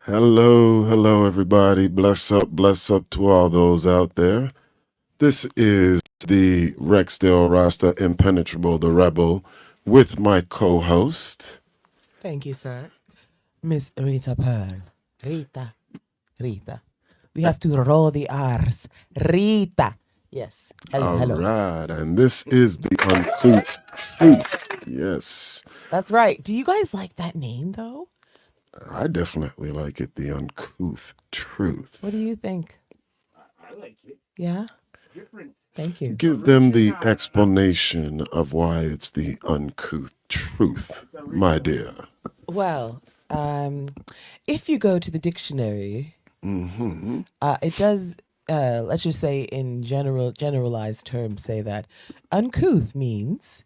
Hello, everybody. Bless up to all those out there. This is the Rexdale Rasta Impenetrable, the Rebel, with my co host. Thank you, sir. Miss Rita Pearl. Rita. Rita. We have to roll the R's. Rita. Yes. Hello, All hello. right, and this is the Uncouth Truth. Yes, That's right. Do you guys like that name, though? I definitely like it, the Uncouth Truth. What do you think? I like it. Yeah? Different. Thank you. Give them the explanation of why it's the Uncouth Truth, my dear. Well, if you go to the dictionary, Mm-hmm. it does, let's just say in generalized terms, say that uncouth means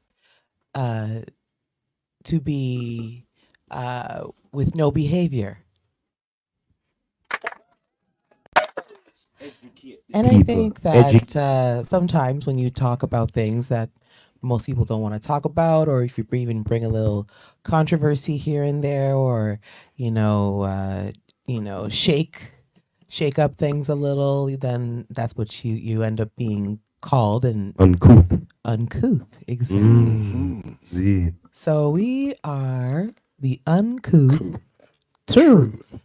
to be with no behavior. And I think that sometimes when you talk about things that most people don't want to talk about, or if you even bring a little controversy here and there, or shake up things a little, then that's what you end up being called and uncouth, exactly. See. So we are the uncouth Truth. truth,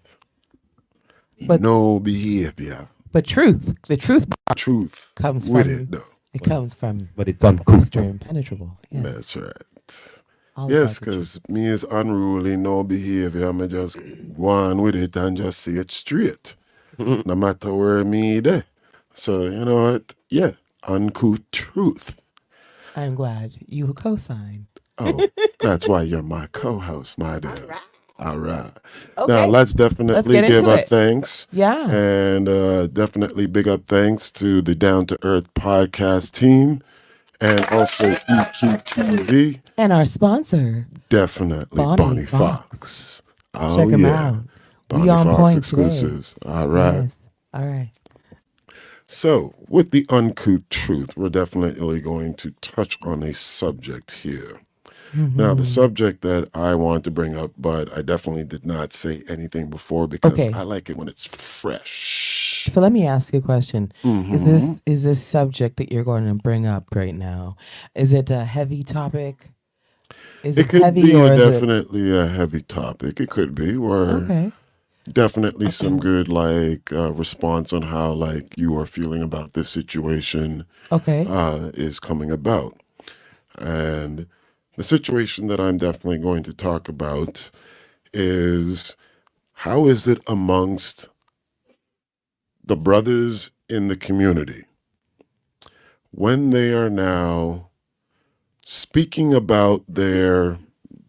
but No behavior. but the truth Truth comes with from it, though. it comes from But it's uncouth. Mr. Impenetrable. Yes. That's right. All Yes, about the truth. because me is unruly, no behavior. I'm just go on with it and just see it straight. No matter where me there. So, you know what? Yeah, uncouth truth. I'm glad you co-sign. Oh, that's why you're my co host, my dear. All right. Now, Okay. let's definitely get give into a it. thanks. Yeah. And definitely big up thanks to the Down to Earth podcast team and also EQTV. And our sponsor, Definitely Bonnie Bonnie Fox. Fox. Oh, check him yeah. out. We Bonnie on Fox point today. exclusives. All right. Yes. All right. So, with the uncouth truth, we're definitely going to touch on a subject here. Now, the subject that I want to bring up, but I definitely did not say anything before because Okay. I like it when it's fresh. So let me ask you a question. Mhm. Is this subject that you're going to bring up right now? Is it a heavy topic? Is It it could heavy be or is it definitely a heavy topic. It could be, or okay? definitely some good response on how like you are feeling about this situation Okay. is coming about. And the situation that I'm definitely going to talk about is how is it amongst the brothers in the community when they are now speaking about their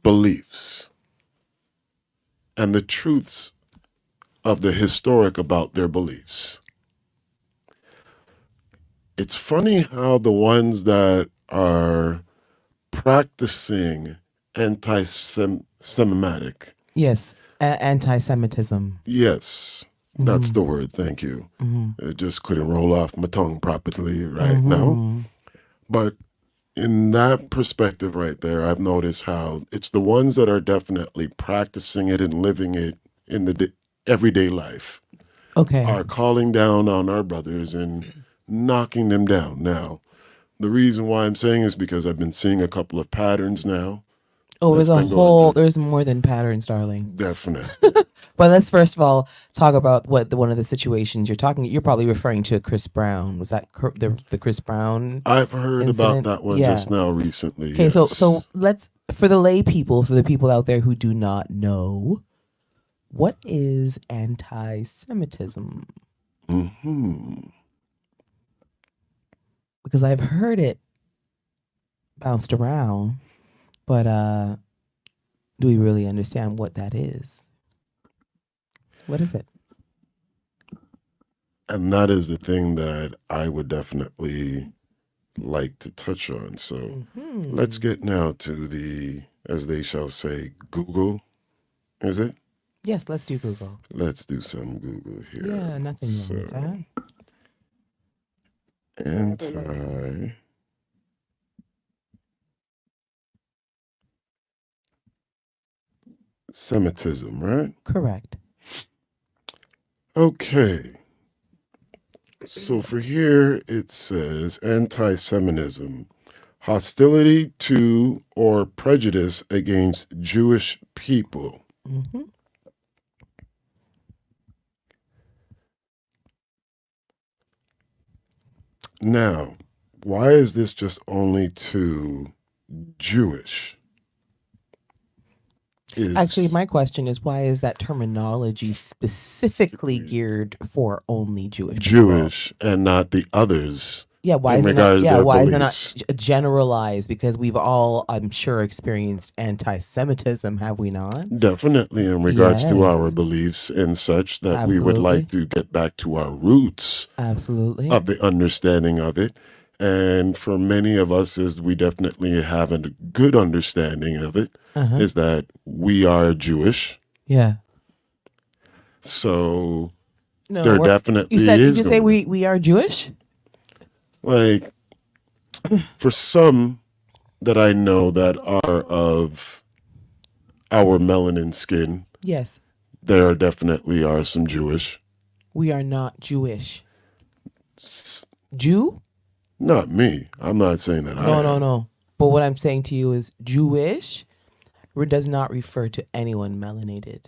beliefs and the truths of the historic about their beliefs. It's funny how the ones that are practicing anti-Semitic, Yes. Anti-Semitism. yes, that's the word, thank you. It just couldn't roll off my tongue properly right now. But in that perspective right there, I've noticed how it's the ones that are definitely practicing it and living it in the everyday life Okay. are calling down on our brothers and knocking them down. Now, the reason why I'm saying is because I've been seeing a couple of patterns now. Oh, That's been going through. there's more than patterns, darling. Definitely. But let's first of all talk about one of the situations you're probably referring to Chris Brown. Was that the Chris Brown I've heard incident? about that one Yeah. just now recently. Okay, Yes. so let's for the lay people, for the people out there who do not know, what is anti-Semitism? Because I've heard it bounced around, but do we really understand what that is? What is it? And that is the thing that I would definitely like to touch on. So let's get now to the, as they shall say, Google. Is it? Yes, let's do Google. Let's do some Google here. Yeah, nothing wrong with that. Anti Semitism, right? Correct. Okay. So for here, it says anti Semitism, hostility to or prejudice against Jewish people. Mm-hmm. Now, why is this just only to Jewish? Actually, my question is, why is that terminology specifically geared for only Jewish people? Jewish and not the others Yeah, why in is it not? regards to Yeah, their why is it not beliefs? generalized? Because we've all, I'm sure, experienced anti-Semitism, have we not? Definitely in regards to our Yes, beliefs and such, that we would absolutely, like to get back to our roots absolutely. of the understanding of it. And for many of us, is we definitely have a good understanding of it, Uh-huh. is that we are Jewish. Yeah. So No, there you definitely said, did is you say going to be, we are Jewish? like, for some that I know that are of our melanin skin, Yes. there definitely are some Jewish. We are not Jewish. S- Jew? Not me. I'm not saying that I No, am. no, no. But what I'm saying to you is Jewish does not refer to anyone melanated.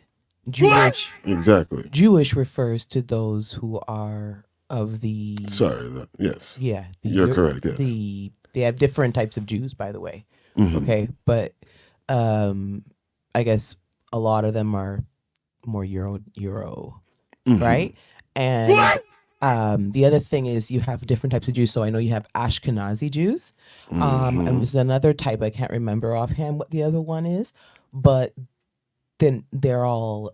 Jewish Exactly. Jewish refers to those who are of the Sorry. Yes. yeah, You're correct. Yes. they have different types of Jews, by the way. Mhm. Okay, but I guess a lot of them are more Euro, Mhm. right? And the other thing is you have different types of Jews. So I know you have Ashkenazi Jews, and Mhm. there's another type I can't remember offhand what the other one is, but then they're all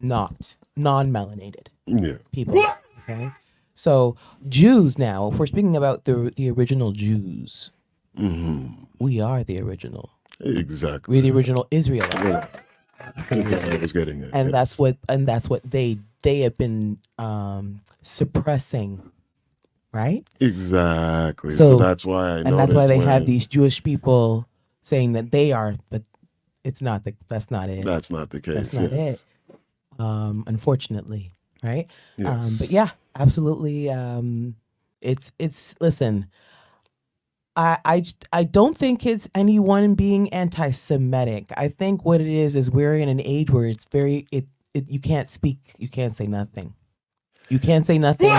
not non-melanated Yeah. people. Okay, so Jews now, if we're speaking about the original Jews, Mhm. we are the original. Exactly. We're the original Israelites. Yeah. That's what I was getting at. And yes. that's what they have been suppressing, right? Exactly. So So that's why I and that's why noticed they have when these Jewish people saying that they are, but it's not that's not it. that's not the That's case. not Yes. it. Unfortunately, right? Yes. But yeah, absolutely. It's listen. I don't think it's anyone being anti-Semitic. I think what it is we're in an age where it's very you can't speak, you can't say nothing. You can't say nothing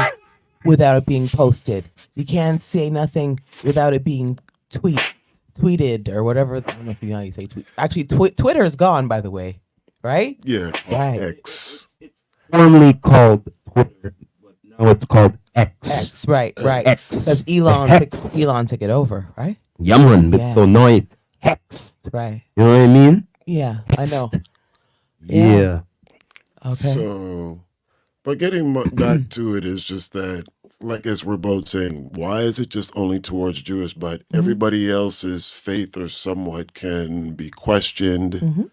without it being posted. You can't say nothing without it being tweeted or whatever. I don't know if you know how you say tweet. Actually, Twitter is gone, by the way, right? Yeah. Right. X. It's formerly called Twitter, but now it's called X. X, right. X. Because Elon took it over, right? Yaman, but Yeah. so now it's Hex. Right. You know what I mean? Yeah, I know. Hexed. Yeah. Yeah. Okay. So, but getting back to it is just that, like as we're both saying, why is it just only towards Jewish, but everybody else's faith or somewhat can be questioned, Mhm.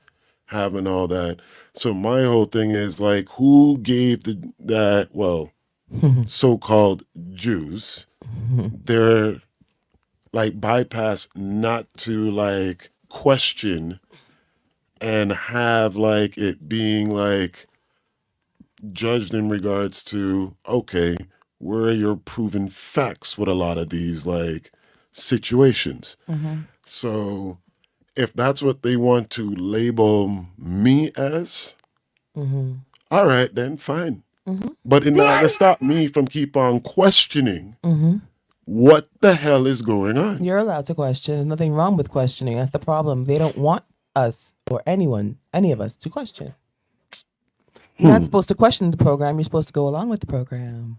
having all that. So my whole thing is like, who gave that so-called Jews their like bypass not to like question and have like it being like judged in regards to, okay, where are your proven facts with a lot of these like situations? So if that's what they want to label me as, all right, then fine. But it not to stop me from keep on questioning what the hell is going on. You're allowed to question. There's nothing wrong with questioning. That's the problem. They don't want us or any of us to question. You're not supposed to question the program. You're supposed to go along with the program.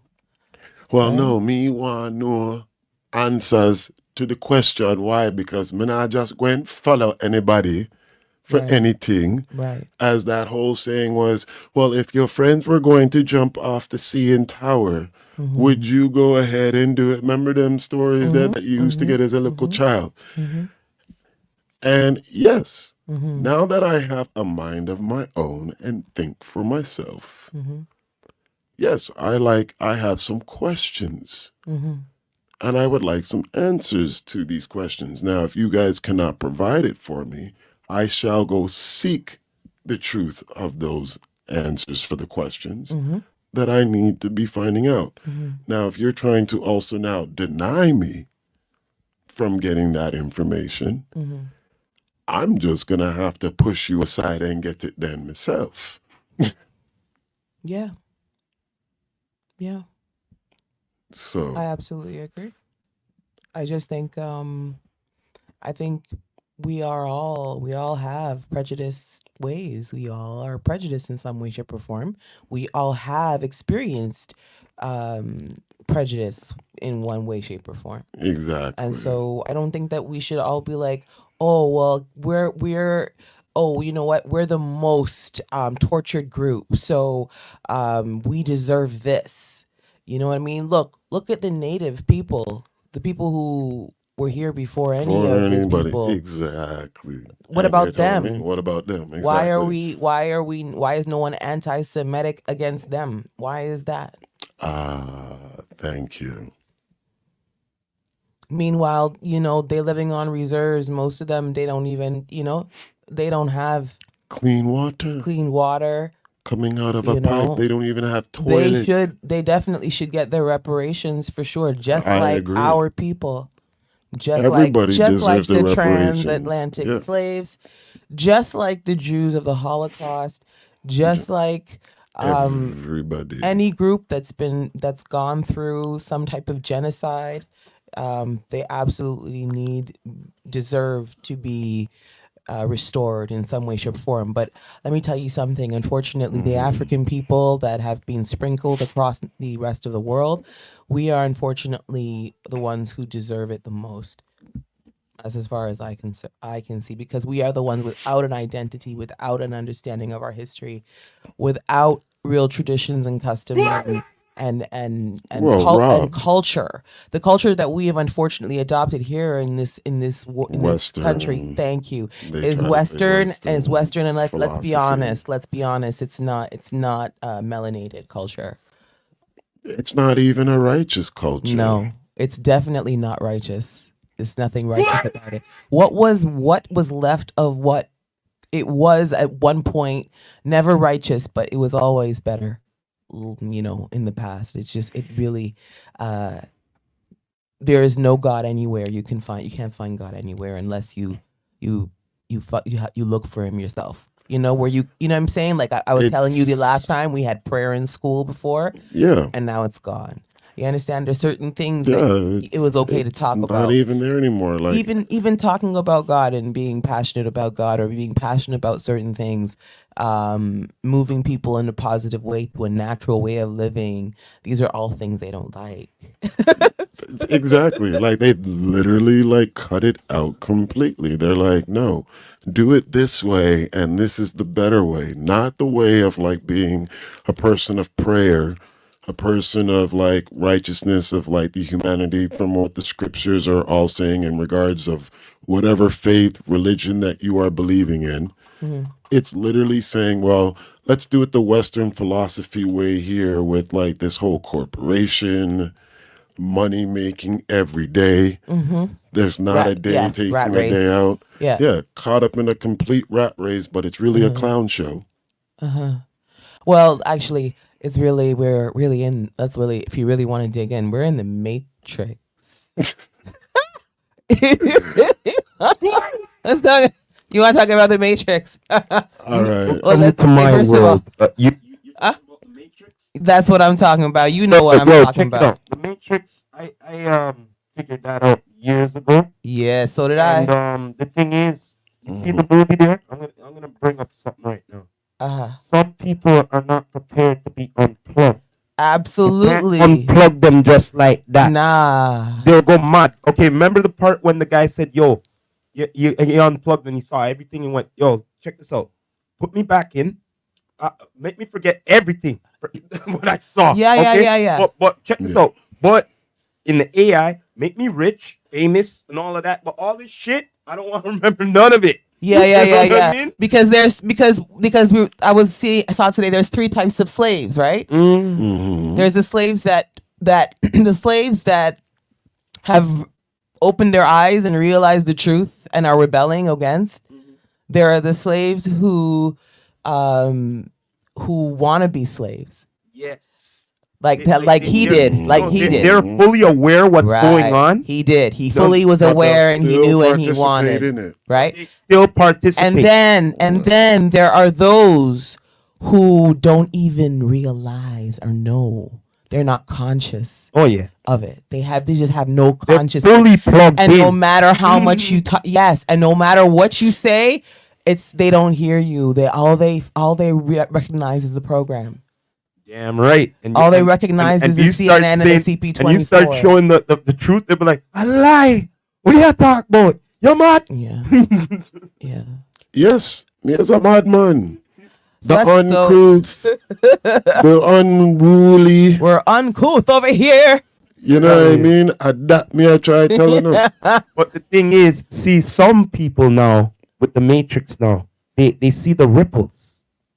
Well, Right. no, me want no answers to the question. Why? Because me not just go and follow anybody for Right. anything. Right. As that whole saying was, well, if your friends were going to jump off the CN Tower, would you go ahead and do it? Remember them stories that you used to get as a little child? And yes, now that I have a mind of my own and think for myself, yes, I have some questions. And I would like some answers to these questions. Now, if you guys cannot provide it for me, I shall go seek the truth of those answers for the questions Mm-hmm. that I need to be finding out. Mm-hmm. Now, if you're trying to also now deny me from getting that information, Mm-hmm. I'm just going to have to push you aside and get it done myself. Yeah. Yeah. I So, absolutely agree. I just think I think we all have prejudiced ways. We all are prejudiced in some way, shape, or form. We all have experienced prejudice in one way, shape, or form. And exactly. so I don't think that we should all be like, oh well, we're oh, you know what, we're the most tortured group, so we deserve this. You know what I mean? Look at the native people, the people who were here before any For of his anybody. people. Exactly. What And you're about telling me, them? what about them? Exactly. Why is no one anti-Semitic against them? Why is that? Thank you. Meanwhile, they're living on reserves. Most of them, they don't even, they don't have Clean water clean water. coming out of a You pipe. know, They don't even have toilet. they definitely should get their reparations for sure, just I like agree. our people, Everybody just like deserves their the reparations. transatlantic Yeah. slaves, just like the Jews of the Holocaust, just like Everybody. any group that's gone through some type of genocide. They absolutely deserve to be restored in some way, shape, or form. But let me tell you something. Unfortunately, the African people that have been sprinkled across the rest of the world, we are unfortunately the ones who deserve it the most. As far as I can see, because we are the ones without an identity, without an understanding of our history, without real traditions and custom Well, Rob, culture. The culture that we have unfortunately adopted here in this country. Western. Thank you. They Is try to say Western, and it's Western, and let's be philosophy. honest. Let's be honest. It's not melanated culture. It's not even a righteous culture. No, it's definitely not righteous. There's nothing righteous about it. What was left of what it was at one point, never righteous, but it was always better. In the past, it really, there is no God anywhere. You can't find God anywhere unless you look for him yourself. Where what I'm saying? Like I was telling you the last time we had prayer in school before, Yeah. and now it's gone. You understand? There's certain things Yeah. that it was okay to talk about. Not even there anymore. Like Even talking about God and being passionate about God, or being passionate about certain things, moving people in a positive way to a natural way of living. These are all things they don't like. exactly. Like they literally like cut it out completely. They're like, no, do it this way, and this is the better way, not the way of like being a person of prayer, a person of like righteousness, of like the humanity from what the scriptures are all saying in regards of whatever faith, religion that you are believing in. Mhm. It's literally saying, well, let's do it the Western philosophy way here with like this whole corporation, money making every day. Mm-hmm. There's not a day taking rat a race. day out. Yeah. Yeah, caught up in a complete rat race, but it's really a clown show. Well, actually, we're really in. That's really, if you really want to dig in, we're in the Matrix. Let's talk. You want to talk about the Matrix? All right. Well, Come to my first of all, world. You About the Matrix? that's what I'm talking about. You know what I'm Yo, talking check it about. out. The Matrix. I figured that out years ago. Yeah, so did And I. the thing is, you see the movie there. I'm gonna bring up something right now. Some people are not prepared to be unplugged. You can't Absolutely. unplug them just like that. Nah. They'll go mad. Okay, remember the part when the guy said, "Yo, you unplugged," and he saw everything and went, "Yo, check this out. Put me back in. Make me forget everything what I saw." Yeah. Okay? But check this Yeah. out. But in the AI, make me rich, famous, and all of that. But all this shit, I don't want to remember none of it. Yeah. You know what I mean? Because I saw today there's 3 types of slaves, right? Mhm. There's the slaves that the slaves that have opened their eyes and realized the truth and are rebelling against. There are the slaves who want to be slaves, Yes. like They- that, like he they're- did, like no, he did. They're fully aware what's going on. He did. He They'll- fully was But they'll aware and he still knew and he participate wanted. in it. Right. They still participate. And then there are those who don't even realize or know. They're not conscious Oh yeah. of it. They just have no They're consciousness. fully plugged And in. no matter how much you talk, yes, and no matter what you say, they don't hear you. They recognize is the program. Damn right. And All they and- recognize and is you the start CNN and the saying- CP24. And you start showing the truth, they'll be like, "A lie. What are you talking about? You're mad." Yeah, yeah. Yes, me as a madman. So The that's so- uncouth, the unruly, We're uncouth over here. you know what I mean? That me I try telling them. But the thing is, see, some people now with the Matrix now, they see the ripples.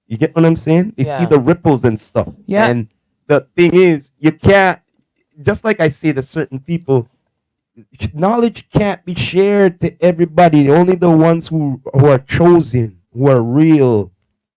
You get what I'm saying? They see Yeah. the ripples and stuff. Yeah. And the thing is, you can't, just like I say to certain people, knowledge can't be shared to everybody. Only the ones who are chosen, who are real,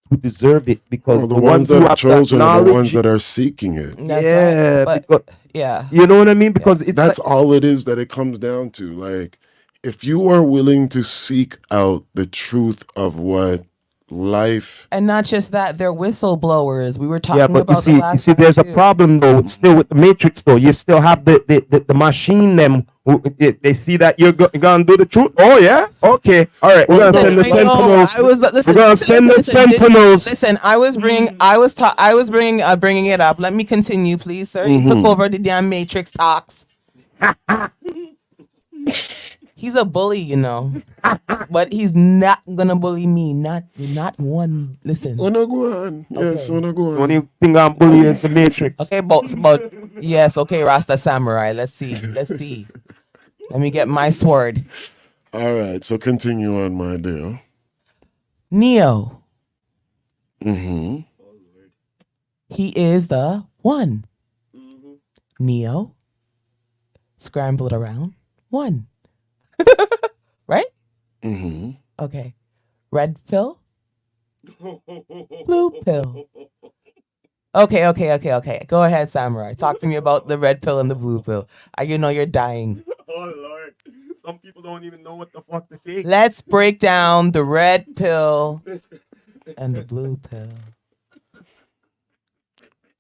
who deserve it. Because Well, the ones who that are have chosen are the knowledge- ones that are seeking it. That's yeah, right. But because, yeah, you know what I mean? Because it's That's like, all it is that it comes down to. Like, if you are willing to seek out the truth of what life, and not just that, they're whistleblowers. We were talking yeah, but about you the see, last there's a time, too. problem though. Still with the Matrix though, you still have the machine. Them who, they see that you're gonna do the truth. Oh yeah, okay, all right. We're gonna send the I know, sentinels. I was listen, We're gonna listen, send the listen, sentinels. Listen, I was bringing it up. Let me continue, please, sir. You took over the damn Matrix talks. He's a bully, you know, but he's not gonna bully me. Not one. Listen. wanna go on. Yes, Okay. wanna go on. Only thing I'm bullying is the Matrix. Okay, but yes, okay, Rasta Samurai. Let's see. Let me get my sword. All right, so continue on, my dear. Neo. Mm-hmm. He is the one. Neo. Scramble it around. One. Right? Mm-hmm. Okay. Red pill. Blue pill. Okay. Go ahead, Samurai. Talk to me about the red pill and the blue pill. You know you're dying. Oh Lord, some people don't even know what the fuck to take. Let's break down the red pill and the blue pill.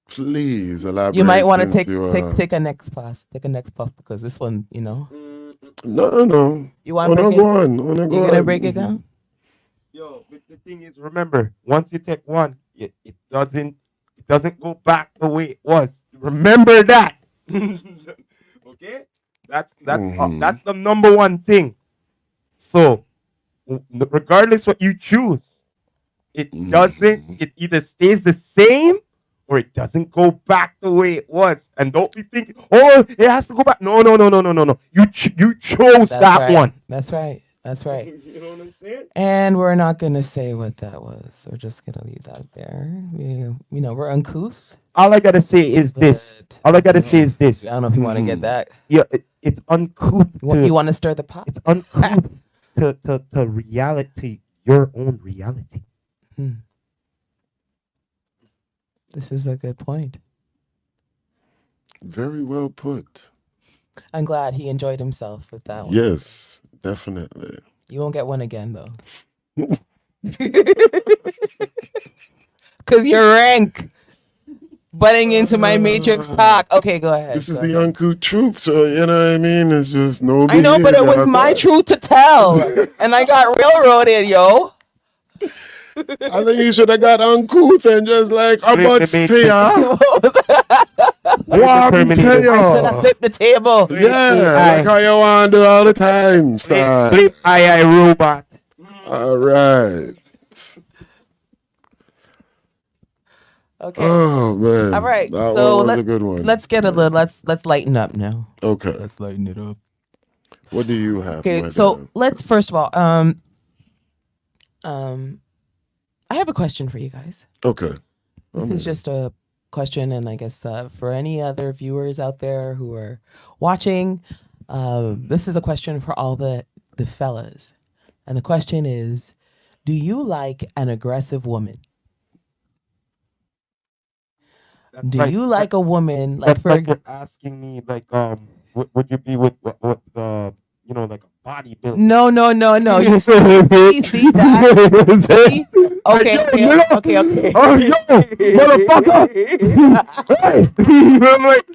Please elaborate. You might want to since take you, take a next pass. Take a next puff because this one, you know. No. You want to Wanna break go it? on. Wanna You go gonna on. break it down? Yo, but the thing is, remember, once you take one, it doesn't go back the way it was. Remember that. Okay, that's Mhm. that's the number one thing. So, regardless what you choose, it doesn't. Mhm. It either stays the same or it doesn't go back the way it was. And don't be thinking, oh, it has to go back. No. You chose That's that right. one. That's right. You know what I'm saying? And we're not gonna say what that was. We're just gonna leave that there. We're uncouth. All I gotta say is this. But, All I gotta say is this. I don't know if you want to get Mhm. that. Yeah, it's uncouth. You want to stir the pot? It's uncouth to reality, your own reality. This is a good point. Very well put. I'm glad he enjoyed himself with that one. Yes, definitely. You won't get one again though. Cause you're rank. Butting into my Matrix talk. Okay, go ahead. This is go the ahead. uncouth truth, so you know what I mean? It's just no. I know, but it was my truth to tell. And I got railroaded, yo. I think you should have got uncouth and just like Flip about the stay Matrix. What Terminator. tell Should have you? flipped the table. Yeah, like how you want to do all the time, star. Flip I robot. All right. Okay. Oh man. All right. That So one was a good one. let's get a little let's lighten up now. Okay. Let's lighten it up. What do you have? Okay, my so dear? let's first of all, I have a question for you guys. Okay. This is just a question, and I guess for any other viewers out there who are watching, this is a question for all the fellas, and the question is, do you like an aggressive woman? That's Do like you like a woman like that's for like you're asking me like would you be with like a bodybuilder? no, no, no, no. You see that? See? Like, Okay, yo, okay, Miller! okay, okay. Oh, yo, motherfucker! Hey! I'm like,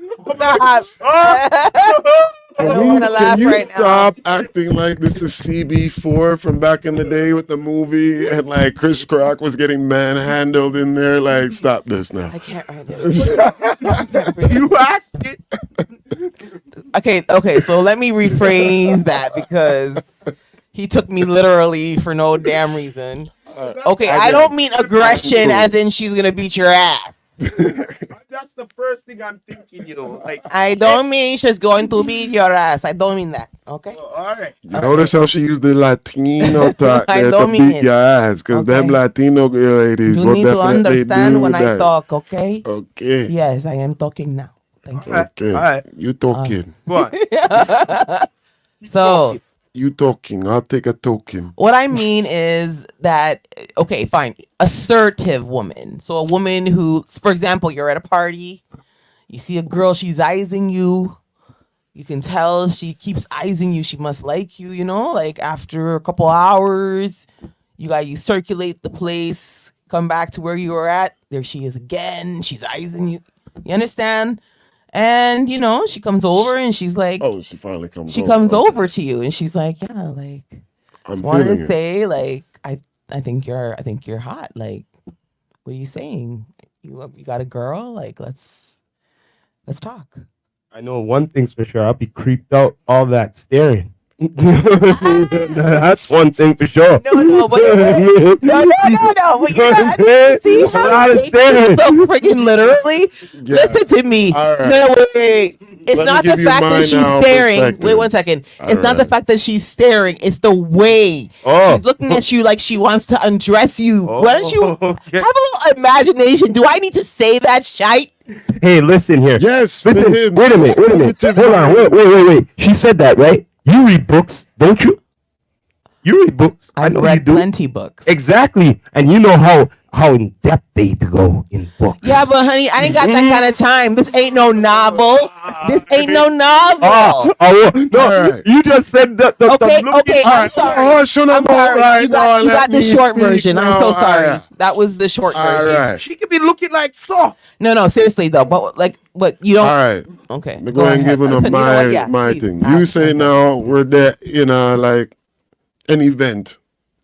Stop. oh! I don't want to Can laugh you right now. stop acting like this is CB4 from back in the day with the movie and like Chris Rock was getting manhandled in there? Like, stop this now. I can't right now. You asked it. Okay, so let me rephrase that because he took me literally for no damn reason. Okay, I don't mean aggression as in she's gonna beat your ass. That's the first thing I'm thinking, like. I don't mean she's going to beat your ass. I don't mean that. Okay. All right. You notice how she used the Latino talk I there to don't mean beat it. your ass, because them Okay. Latino ladies You will need to definitely understand do when I that. talk, okay? Okay. Yes, I am talking now. Thank you. Okay. All right. You talking. Go on. So You talking. I'll take a token. what I mean is that okay, fine, assertive woman. So a woman who, for example, you're at a party, you see a girl, she's eyeing you. You can tell she keeps eyeing you. She must like you, like after a couple hours, you circulate the place, come back to where you were at. There she is again. She's eyeing you. You understand? And she comes over and she's like, Oh, she finally comes she over. comes Okay. over to you and she's like, yeah, like I'm just wanted feeling to it. say, like, I think you're hot. Like, what are you saying? You got a girl? Like, let's talk. I know one thing's for sure. I'll be creeped out all that staring. That's one thing for sure. No, but no. But you're not. See how he takes it so freaking literally? Yeah. Listen to me. All right. No, wait. It's Let me not the give you fact that mine she's now staring. perspective. Wait 1 second. It's All not the right. fact that she's staring. It's the way Oh. she's looking at you like she wants to undress you. Why don't you Okay. have a little imagination? Do I need to say that shite? Hey, listen here. Yes, Listen, for him. wait a minute. Hold on. Wait. She said that, right? You read books, don't you? You read books. I I've know you read do. plenty books. Exactly. And you know how in depth they go in books. Yeah, but honey, I ain't got that kind of time. This ain't no novel. This ain't no novel. No, All right. you just said that. Okay, look okay, at- I'm sorry. Oh, shut I'm up, sorry. right You now, got let the me short speak version. I'm so now. sorry. All right. That was the short All version. right. She could be looking like so. No, seriously though. But what you don't. All right. Okay, I'm going to give ahead. them You know what? Yeah, my please. thing. You say now we're there in like an event,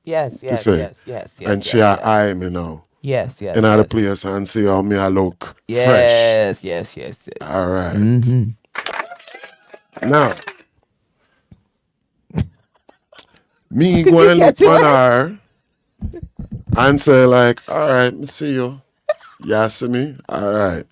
Yes, yes, say. yes, yes, yes. and yes, she yes. eye me now. Yes, yes. In the yes. place and see how me I look fresh. Yes, yes, yes, yes. All right. Mhm. Now, me Could go you and get look to on it? her and say like, all right, me see you. You see me? All right.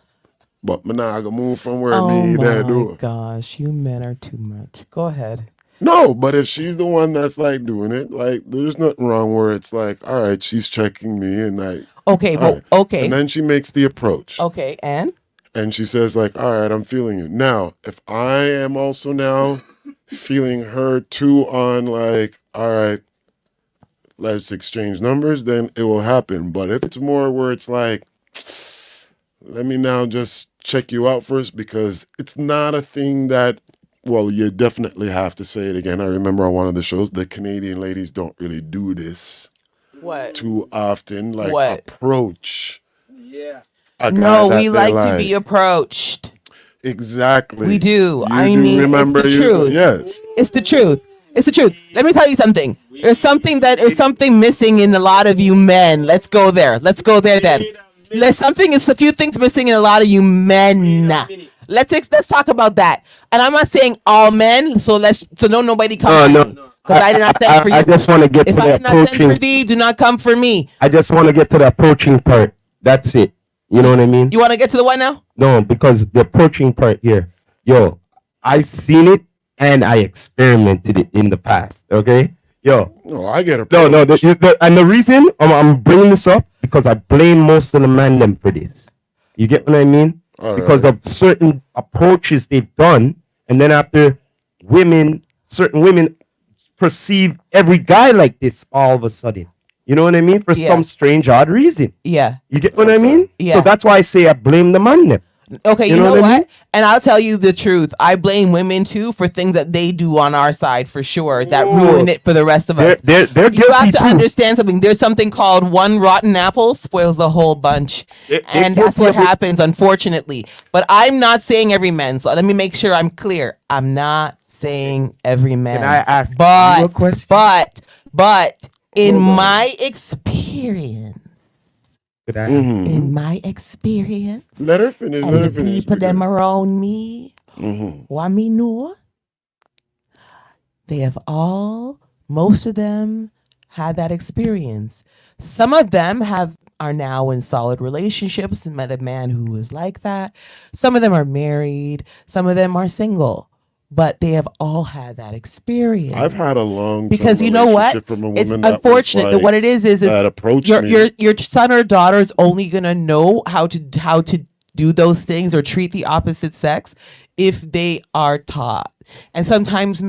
But me not gonna move from where Oh me there my do. gosh, you men are too much. Go ahead. No, but if she's the one that's like doing it, like there's nothing wrong where it's like, all right, she's checking me and like, Okay, all well, right. okay, And then she makes the approach. okay, and And she says like, all right, I'm feeling you. Now, if I am also now feeling her too on like, all right, let's exchange numbers, then it will happen. But if it's more where it's like, let me now just check you out first, because it's not a thing that, well, you definitely have to say it again. I remember on one of the shows, the Canadian ladies don't really do this what? too often, like What? approach. Yeah. A guy No, that we they like to be approached. Exactly. We do. You I do mean, remember it's the you- truth. Yes. It's the truth. It's the truth. Let me tell you something. There's something missing in a lot of you men. Let's go there. Let's go there then. There's a few things missing in a lot of you men. Let's talk about that. And I'm not saying all men, so nobody come for me. Because I did not send for you. I just want to get If to I the did not send for approaching. thee, do not come for me. I just want to get to the approaching part. That's it. You know what I mean? You want to get to the what now? No, because the approaching part here, yo, I've seen it and I experimented it in the past. Okay, yo, No, I get a no, and the reason I'm bringing this up because I blame most of the men them for this. You get what I mean? All Because right. of certain approaches they've done, and then after certain women perceive every guy like this all of a sudden. You know what I mean? For Yeah. some strange, odd reason. Yeah. You get what I mean? Yeah. So that's why I say I blame the man then. Okay, you You know know what I what? mean? And I'll tell you the truth. I blame women too for things that they do on our side for sure that ruin it for the rest of us. They're You have guilty to too. understand something. There's something called one rotten apple spoils the whole bunch. They're And that's guilty what of it. happens, unfortunately. But I'm not saying every man. So let me make sure I'm clear. I'm not saying every man. Can I ask you a but, question? but in Hold on. my experience, Could I- Mhm. in my experience, Let her finish. and Let the her finish. people them around me, Mhm. what me know, they have all, most of them had that experience. Some of them are now in solid relationships and met a man who is like that. Some of them are married. Some of them are single. But they have all had that experience. I've had a long Because you know what? from a woman It's that was unfortunate that like, what it is that approached your me. your son or daughter is only gonna know how to do those things or treat the opposite sex if they are taught. And sometimes some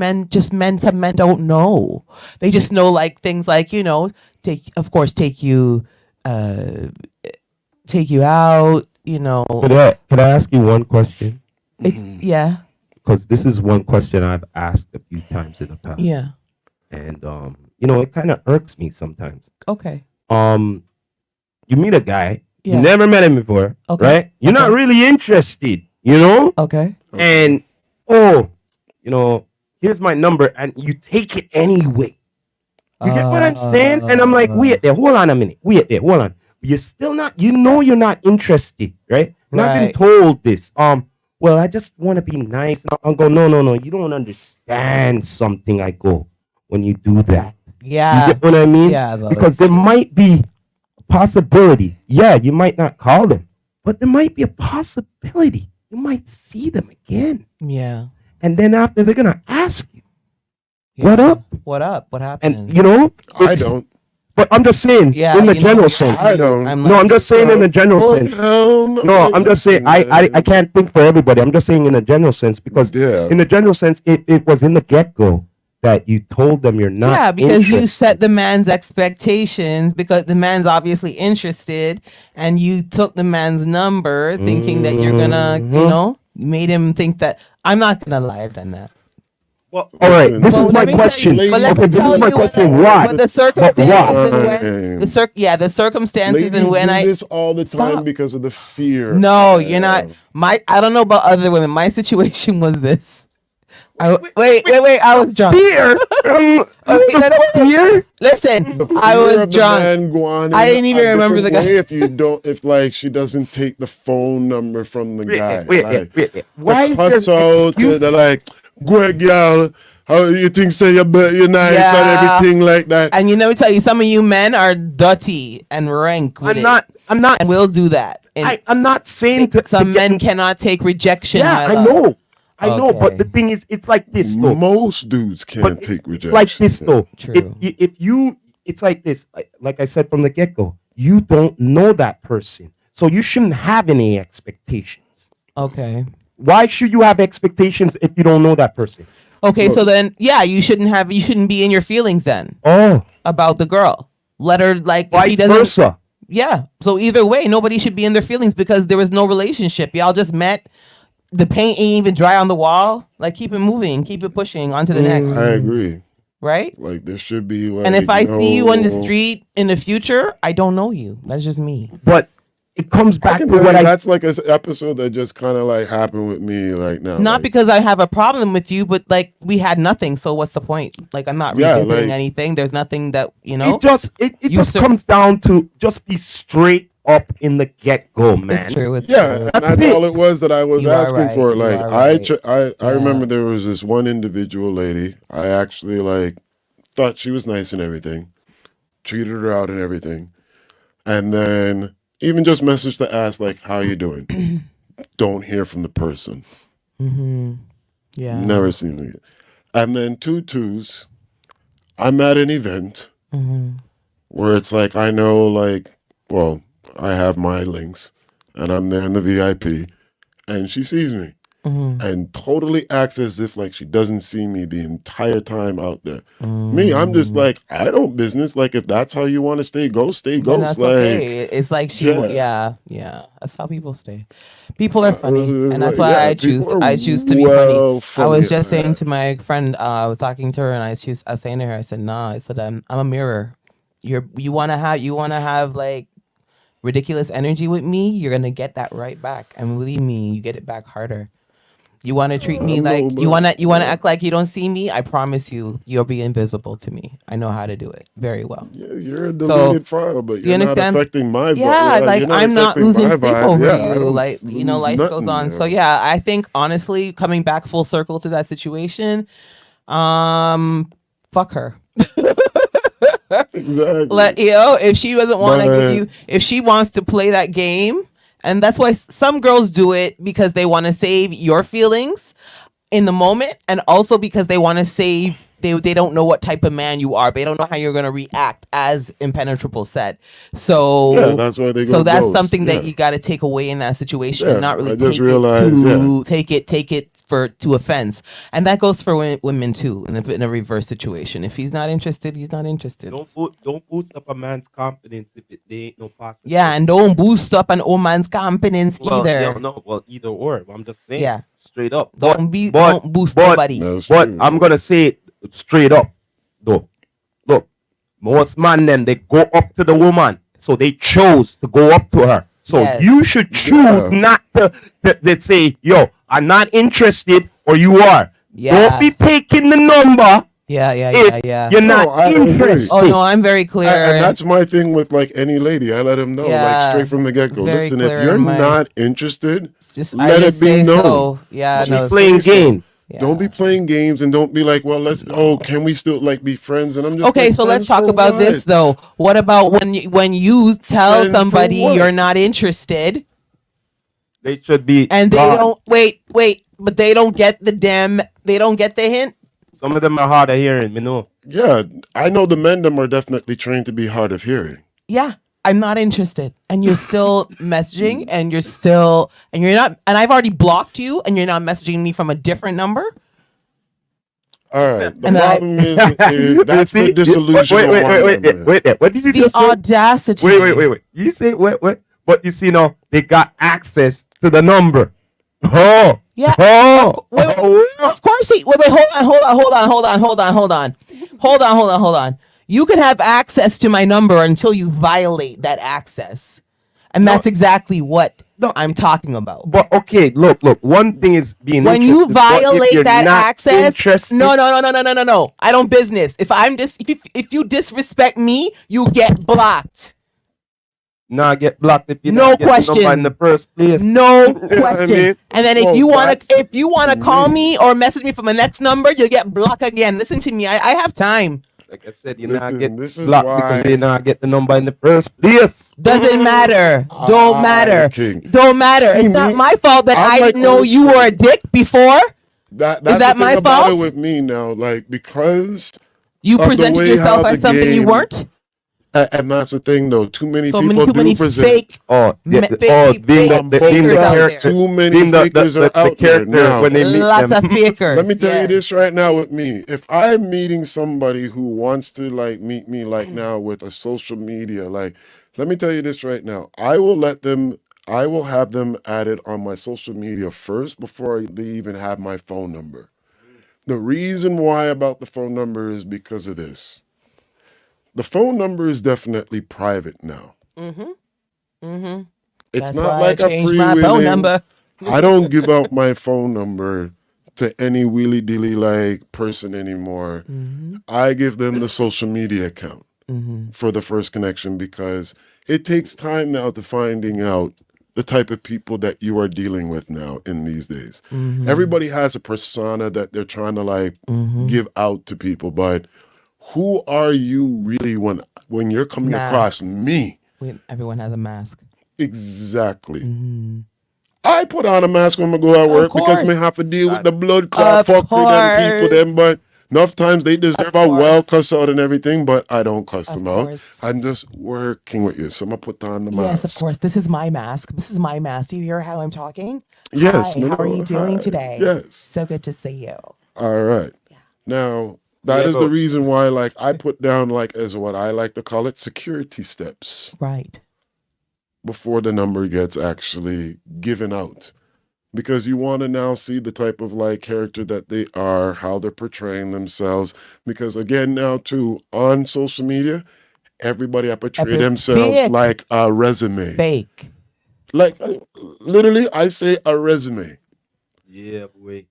men don't know. They just know like things like, take you out, Could I ask you one question? it's Mhm. yeah, Because this is one question I've asked a few times in the past. yeah. And it kind of irks me sometimes. Okay. You meet a guy, Yeah. you never met him before, Okay. right? You're not Okay. really interested, you know? Okay. And here's my number, and you take it anyway. You get what I'm saying? And I'm like, wait there, hold on a minute. Wait there, hold on. You're still not, you're not interested, right? And I've been Right. told this. Well, I just want to be nice. And I'll go, no, you don't understand something. I go, when you do that. You Yeah. get what I mean? Yeah, though, Because it's there true. might be a possibility. Yeah, you might not call them, but there might be a possibility. You might see them again. Yeah. And then after, they're going to ask you, Yeah. what up? What up? What happened? And, I it's- don't. But I'm just saying, Yeah, in the you know, general sense. I don't. No, I'm just saying in the general sense. No, I'm just saying, I I can't think for everybody. I'm just saying in a general sense, because Yeah. in the general sense, it was in the get-go that you told them you're not yeah, because you interested. set the man's expectations because the man's obviously interested and you took the man's number thinking that you're gonna, Mhm. you made him think that I'm not gonna lie, I've done that. Well, all right, this Well, is my let me tell question. you- but let Okay, me this tell is my you what question. I- Why? But the circumstances why? and the circumstances Ladies and when do I this all the time Stop. because of the fear. No, you're not. I don't know about other women. My situation was this. Wait. I was drunk. Fear. Fear. Listen, The fear I was of the drunk. man going I in didn't even a remember the different guy. way if she doesn't take the phone number from the guy. Like, Why the is cuss there out, excuse? they're like, go ahead, girl. How you think say you're nice and Yeah. everything like that? And let me tell you, some of you men are dirty and rank with I'm not. and we'll do that. And I'm not saying to some get men in- cannot take rejection. Yeah, my I love. know, but Okay. the thing is, it's like this though. Most dudes can't But take it's rejection. like this though. True. It's like this. Like I said from the get go, you don't know that person, so you shouldn't have any expectations. Okay. Why should you have expectations if you don't know that person? Okay, Look. so then you shouldn't be in your feelings then Oh, about the girl. Let her like if vice she doesn't versa. Yeah. So either way, nobody should be in their feelings because there was no relationship. Y'all just met. The paint ain't even dry on the wall. Like keep it moving, keep it pushing on to the next. I agree. Right? Like there should be like. And if I see you on the no- street in the future, I don't know you. That's just me. But it comes I back can to tell what you I. that's like an episode that just kind of like happened with me like now. Not like, because I have a problem with you, but like we had nothing. So what's the point? Like I'm not Yeah, revisiting like- anything. There's nothing that It just You just ser- comes down to just be straight up in the get go, man. It's true. It's Yeah, true. and That's that's it. all it was that I was You are asking right, for. you Like are I right. I Yeah. remember there was this one individual lady. I actually like thought she was nice and everything, treated her out and everything, and then even just messaged to ask like, "How you doing?" Don't hear from the person. Mm-hmm. Yeah. Never seen it. And then twos. I'm at an event Mm-hmm. where it's like I know like, well, I have my links, and I'm there in the VIP, and she sees me. and totally acts as if like she doesn't see me the entire time out there. Me, I'm just like, I don't business. Like if that's how you want to stay ghost, stay Then ghost. that's Like okay. It's like she, yeah. yeah. That's how people stay. People are funny, and that's Like, why yeah, I choose. people are I choose to be funny. well I funny. was just saying to my friend, I was talking to her, and I was saying to her, I said, "Nah," I said, I'm a mirror. You wanna have like ridiculous energy with me, you're gonna get that right back, and believe me, you get it back harder. You want to treat me No, like but you want to act like you don't see me. I promise you, you'll be invisible to me. I know how to do it very well. yeah, you're a So deleted file, but do you you're not understand? affecting my vibe. Yeah, like You're not I'm not affecting losing my sleep vibe. over Yeah, I you. don't Like lose life goes nothing on. So there. yeah, I think honestly, coming back full circle to that situation, fuck her. Exactly. If she doesn't want to give But you, if she wants to play that game, and that's why some girls do it because they want to save your feelings in the moment, and also because they want to save. They don't know what type of man you are. They don't know how you're gonna react, as Impenetrable said. yeah, So that's why they so go that's ghost. something that Yeah. you got to take away in that situation, and Yeah. not I really just realized, yeah. take it for to offense. And that goes for women too, in a reverse situation. If he's not interested, he's not interested. Don't boost up a man's confidence if they ain't no possibility. Yeah, and don't boost up an old man's confidence Well, yeah, either. no, well, either or. I'm just saying, Yeah, straight up. don't boost nobody. That's But true. I'm gonna say it straight up, though. Look, most man them they go up to the woman, so they chose to go up to her. So Yes. you should choose Yeah. not to say, "Yo, I'm not interested," or "You are." Yeah. Don't be taking the number Yeah, if yeah. you're No, not I agree. interested. Oh no, I'm very clear. And that's my thing with like any lady. I let him know, Yeah, like straight from the get go. very Listen, clear if you're in my- not interested, It's just let I it just be say known. so. Yeah, Just no, She's playing say so. games. yeah. Don't be playing games and don't be like, well, let's. Oh, can we still like be friends? And I'm just Okay, like, so let's friends talk for about this what? though. What about when you tell Friends for somebody what? you're not interested, They should be and they gone. don't wait, but they don't get they don't get the hint. Some of them are hard of hearing, me know. Yeah, I know the men them are definitely trained to be hard of hearing. Yeah, I'm not interested, and you're still messaging, and you're not, and I've already blocked you, and you're not messaging me from a different number. All right. The And I- problem is that's You the see? disillusional Wait, one. man. wait. What did you The just say? audacity. Wait. You say what? But you see now they got access to the number. Oh, Yeah. Oh, Wait, oh. of course he. Wait, hold on. You can have access to my number until you violate that access, and No. that's exactly what No. I'm talking about. But okay, look. One thing is being When you interested, but if violate you're that not access, interested- no. I don't business. If you disrespect me, you get blocked. Nah, get blocked if you No don't get the number question. in the first place. No You know what I question. mean? And then if Well, you wanna that's call me. me or message me from a next number, you'll get blocked again. Listen to me. I have time. Like I said, you Listen, not get this is blocked why- because you not get the number in the first place. Doesn't matter. Don't matter. King. Don't matter. See, It's not me- my fault that I'm I like didn't know old you school. were a dick before. That's that the thing my about fault? it with me now, like because You Of the presented way yourself how as the something you game- weren't. and that's the thing though. Too many So people many, too do many present. fake. Oh, yeah, fake, being fake the fakers out character. there. Too many Being fakers are the out there character now. when they meet Lots them. of fakers. Let me tell yeah. you this right now with me. If I'm meeting somebody who wants to like meet me like now with a social media, like let me tell you this right now. I will have them added on my social media first before they even have my phone number. The reason why about the phone number is because of this. The phone number is definitely private now. Mm-hmm. It's That's not why like I a changed my phone freewheeling. number. I don't give out my phone number to any wheelie dilly like person anymore. Mm-hmm. I give them the social media account Mm-hmm. for the first connection because it takes time now to finding out the type of people that you are dealing with now in these days. Mm-hmm. Everybody has a persona that they're trying to like Mm-hmm. give out to people, but who are you really when you're coming Mask. across me? Everyone has a mask. Exactly. Mm-hmm. I put on a mask when I go at work because course. I have to deal with the blood clot Of fuckery them people course. them. But Enough times they deserve a well cuss out and everything, but I don't cuss Of them out. course. I'm just working with you. So I'm gonna put on the Yes, of mask. course. This is my mask. This is my mask. Do you hear how I'm talking? Yes, Hi, no, how are no, you doing hi. today? Yes. So good to see you. All right. Yeah. Now that Yeah, is the but reason why, like, I put down, like, as what I like to call it, security steps Right. before the number gets actually given out. Because you want to now see the type of like character that they are, how they're portraying themselves. Because again, now too, on social media, everybody portray themselves Fake. like a resume. Fake. Like literally, I say a resume. yeah, boy.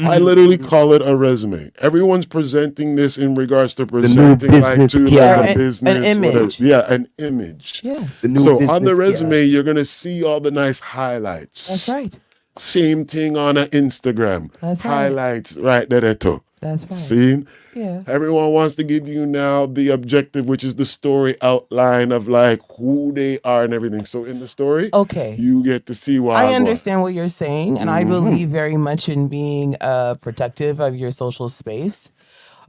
I literally call it a resume. Everyone's presenting this in regards to new presenting like business to Or like a card. an business, whatever. image. Yeah, an image. Yes. The new So on the business resume, you're gonna see all the nice highlights. That's right. Same thing on an Instagram. That's right. Highlights right there too. That's right. See? Yeah. Everyone wants to give you now the objective, which is the story outline of like who they are and everything. So in the story, Okay. you get to see why I understand what you're saying, and I Mhm. believe very much in being protective of your social space.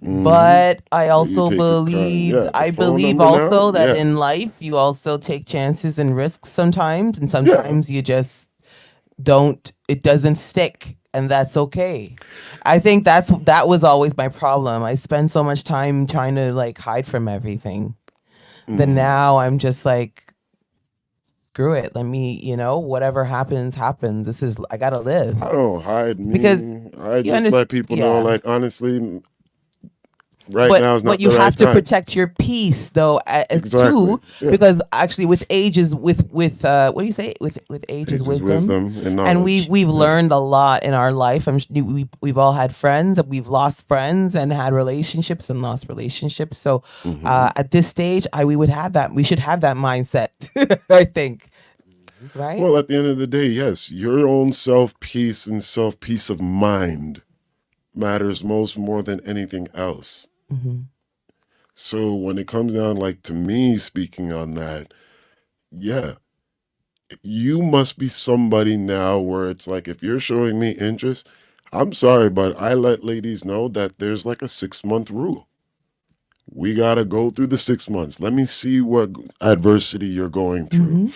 Mhm. But I you also take your time. believe, Yeah, the I phone believe number now, also that yeah. in life you also take chances and risks sometimes, and sometimes you just don't. It doesn't stick, and that's okay. I think that was always my problem. I spend so much time trying to like hide from everything. Then Mhm. now I'm just like, screw it. Let me, whatever happens, happens. I gotta live. I don't hide me. Because I you just let people know, yeah. like, honestly, right but now is not but you the have right to time. protect your peace though as Exactly. too, Yeah. because actually with age is with what do you say, with age is Ages, wisdom. and knowledge. And we've Yeah. learned a lot in our life. We've all had friends, we've lost friends and had relationships and lost relationships. So Mhm. at this stage, we should have that mindset. I think, right? Well, at the end of the day, yes, your own self peace and self peace of mind matters more than anything else. Mm-hmm. So when it comes down, like, to me speaking on that, yeah, you must be somebody now where it's like, if you're showing me interest, I'm sorry, but I let ladies know that there's like a 6-month rule. We got to go through the 6 months. Let me see what adversity you're going through. Mm-hmm.